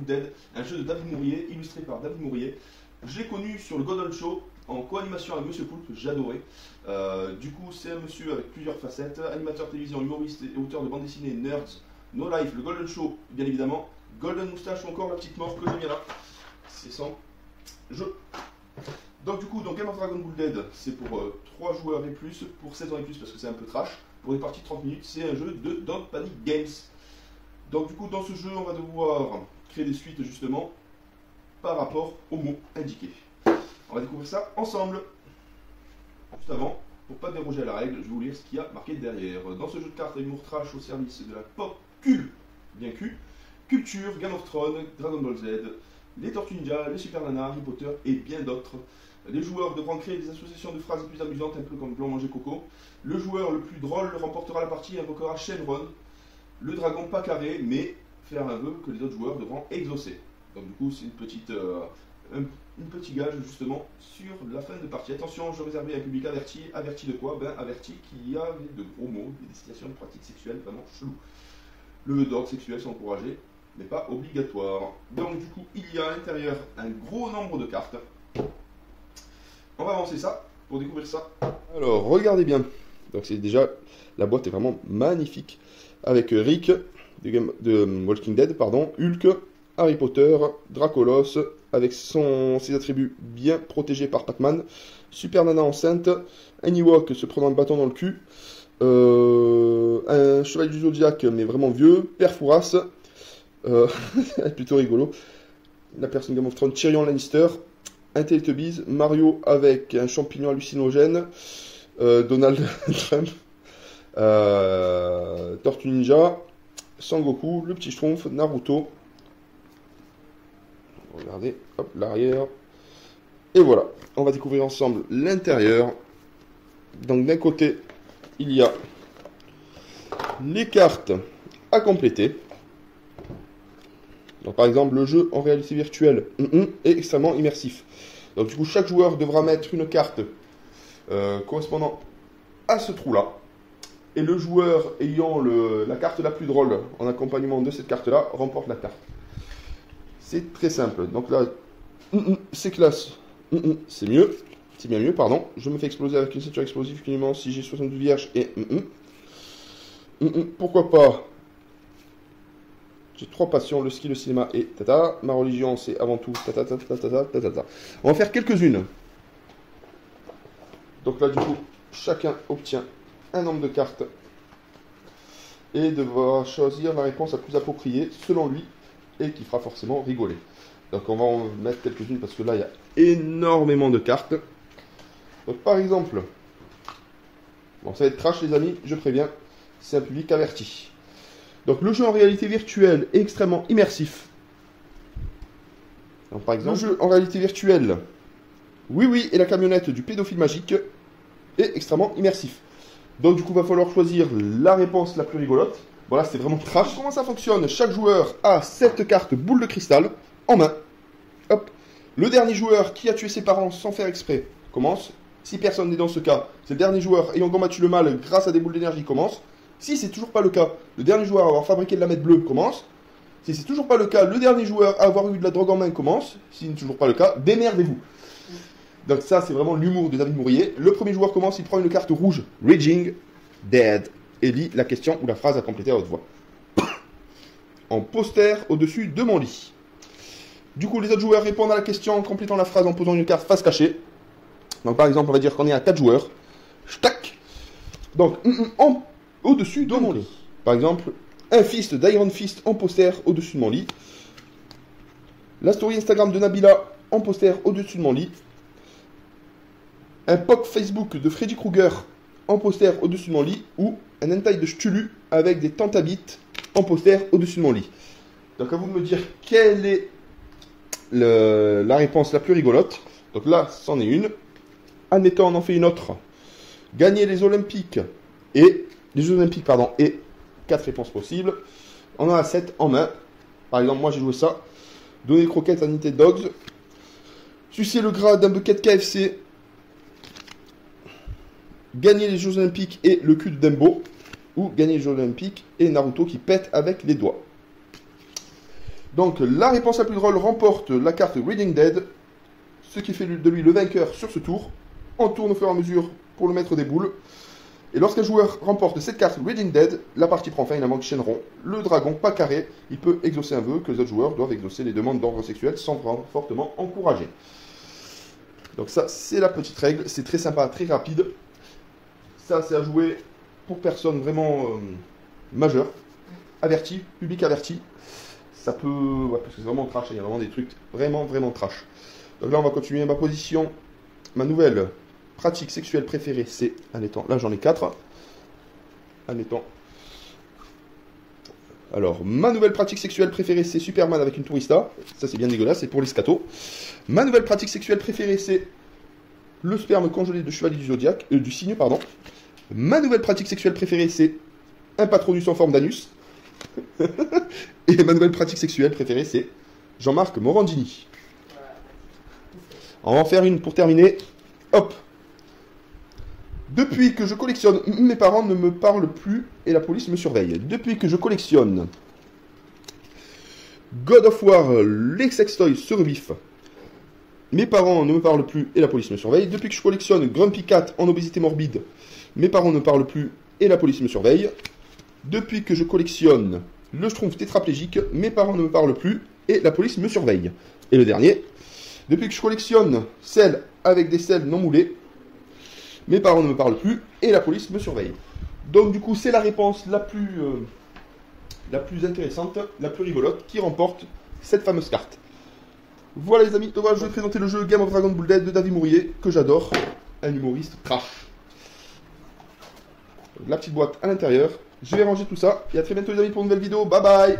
Bull Dead, un jeu de David Mourier, illustré par David Mourier. Je l'ai connu sur le Golden Show en co-animation avec Monsieur Poulpe, j'adorais. Du coup, c'est un monsieur avec plusieurs facettes, animateur télévision, humoriste et auteur de bande dessinée, Nerds, No Life, le Golden Show, bien évidemment, Golden Moustache ou encore la petite mort que j'aime bien là. C'est son jeu. Donc du coup, Game of Dragon Bull Dead, c'est pour 3 joueurs et plus, pour 16 ans et plus parce que c'est un peu trash. Pour une partie de 30 minutes, c'est un jeu de Don't Panic Games. Donc du coup, dans ce jeu, on va devoir créer des suites justement par rapport aux mots indiqués. On va découvrir ça ensemble. Juste avant, pour pas déroger à la règle, je vais vous lire ce qu'il y a marqué derrière. Dans ce jeu de cartes à humour trash au service de la pop bien cul, culture, Game of Thrones, Dragon Ball Z, les Tortues Ninja, les Super Nana, Harry Potter et bien d'autres. Les joueurs devront créer des associations de phrases les plus amusantes, un peu comme Blanc manger coco. Le joueur le plus drôle remportera la partie et invoquera Shenron, le dragon pas carré, mais faire un vœu que les autres joueurs devront exaucer. Donc du coup, c'est une petite gage justement sur la fin de partie. Attention, je réservais à un public averti. Averti de quoi? Ben averti qu'il y avait de gros mots, des destinations de pratiques sexuelles vraiment chelou. Le vœu d'ordre sexuel, c'est encouragé, mais pas obligatoire. Donc du coup, il y a à l'intérieur un gros nombre de cartes. On va avancer ça pour découvrir ça. Alors, regardez bien. Donc c'est déjà, la boîte est vraiment magnifique. Avec Rick de Walking Dead, pardon, Hulk, Harry Potter, Dracolos, avec ses attributs bien protégés par Pac-Man, Super Nana enceinte, un Ewok se prenant le bâton dans le cul, un Chevalier du Zodiac mais vraiment vieux, Père Fouras, plutôt rigolo, la personne Game of Thrones, Tyrion Lannister, un Teletubbies, Mario avec un champignon hallucinogène, Donald Trump, Tortue Ninja, Sangoku, le petit Schtroumpf, Naruto. Regardez, hop, l'arrière. Et voilà, on va découvrir ensemble l'intérieur. Donc d'un côté, il y a les cartes à compléter. Donc par exemple, le jeu en réalité virtuelle est extrêmement immersif. Donc du coup, chaque joueur devra mettre une carte correspondant à ce trou-là. Et le joueur ayant la carte la plus drôle en accompagnement de cette carte-là remporte la carte. C'est très simple. Donc là, c'est classe. C'est mieux. C'est bien mieux, pardon. Je me fais exploser avec une ceinture explosive uniquement si j'ai 72 vierges et pourquoi pas. J'ai 3 passions, le ski, le cinéma et tata. Ma religion, c'est avant tout tata. On va faire quelques-unes. Donc là, du coup, chacun obtient un nombre de cartes et devra choisir la réponse la plus appropriée selon lui et qui fera forcément rigoler. Donc on va en mettre quelques-unes parce que là il y a énormément de cartes. Donc par exemple, bon ça va être trash les amis, je préviens, c'est un public averti. Donc le jeu en réalité virtuelle est extrêmement immersif. Donc par exemple, le jeu en réalité virtuelle, oui et la camionnette du pédophile magique est extrêmement immersif. Donc du coup, il va falloir choisir la réponse la plus rigolote. Voilà, c'est vraiment trash. Comment ça fonctionne? Chaque joueur a 7 cartes boule de cristal en main. Hop. Le dernier joueur qui a tué ses parents sans faire exprès commence. Si personne n'est dans ce cas, c'est le dernier joueur ayant combattu le mal grâce à des boules d'énergie commence. Si c'est toujours pas le cas, le dernier joueur à avoir fabriqué de la mètre bleue commence. Si c'est toujours pas le cas, le dernier joueur à avoir eu de la drogue en main commence. Si ce n'est toujours pas le cas, démerdez-vous. Donc ça, c'est vraiment l'humour de David Mourier. Le premier joueur commence, il prend une carte rouge, Raging Dead, et lit la question ou la phrase à compléter à haute voix. En poster au-dessus de mon lit. Du coup, les autres joueurs répondent à la question en complétant la phrase en posant une carte face cachée. Donc par exemple, on va dire qu'on est à 4 joueurs. Tac. Donc, au-dessus de mon lit. Par exemple, un fist d'Iron Fist en poster au-dessus de mon lit. La story Instagram de Nabila en poster au-dessus de mon lit. Un pop Facebook de Freddy Krueger en poster au-dessus de mon lit, ou un hentai de Cthulhu avec des tentabites en poster au-dessus de mon lit. Donc à vous de me dire quelle est la réponse la plus rigolote. Donc là, c'en est une. Admettons, on en fait une autre. Gagner les Olympiques et les Jeux Olympiques, pardon, et 4 réponses possibles. On en a 7 en main. Par exemple, moi j'ai joué ça. Donner les croquettes à Nintendo Dogs. Sucer le gras d'un bucket KFC. Gagner les Jeux Olympiques et le cul de Dumbo. Ou gagner les Jeux Olympiques et Naruto qui pète avec les doigts. Donc la réponse la plus drôle remporte la carte Reading Dead, ce qui fait de lui le vainqueur sur ce tour. On tourne au fur et à mesure pour le mettre des boules. Et lorsqu'un joueur remporte cette carte Reading Dead, la partie prend fin et la manche chaîne rond. Le dragon, pas carré, il peut exaucer un vœu que les autres joueurs doivent exaucer les demandes d'ordre sexuel sans vraiment fortement encourager. Donc ça, c'est la petite règle. C'est très sympa, très rapide. Ça, c'est à jouer pour personnes vraiment majeures, averties, public averti. Ça peut... Ouais, parce que c'est vraiment trash, il y a vraiment des trucs vraiment, vraiment trash. Donc là, on va continuer ma position. Ma nouvelle pratique sexuelle préférée, c'est... Admettons, là j'en ai 4. Admettons. Alors, ma nouvelle pratique sexuelle préférée, c'est Superman avec une tourista. Ça, c'est bien dégueulasse, c'est pour les scatos. Ma nouvelle pratique sexuelle préférée, c'est le sperme congelé de chevalier du zodiaque, du cygne, pardon. Ma nouvelle pratique sexuelle préférée, c'est un patronus en forme d'anus. Et ma nouvelle pratique sexuelle préférée, c'est Jean-Marc Morandini. On va en faire une pour terminer. Hop. Depuis que je collectionne, mes parents ne me parlent plus et la police me surveille. Depuis que je collectionne God of War, les sextoys sur vif, mes parents ne me parlent plus et la police me surveille. Depuis que je collectionne Grumpy Cat en obésité morbide, mes parents ne me parlent plus et la police me surveille. Depuis que je collectionne le Schtroumpf tétraplégique, mes parents ne me parlent plus et la police me surveille. Et le dernier, depuis que je collectionne selles avec des selles non moulées, mes parents ne me parlent plus et la police me surveille. Donc du coup, c'est la réponse la plus intéressante, la plus rigolote, qui remporte cette fameuse carte. Voilà les amis, donc voilà, je vais présenter le jeu Game of Dragon Bull Dead de David Mourier, que j'adore, un humoriste trash. La petite boîte à l'intérieur. Je vais ranger tout ça. Et à très bientôt les amis pour une nouvelle vidéo. Bye bye.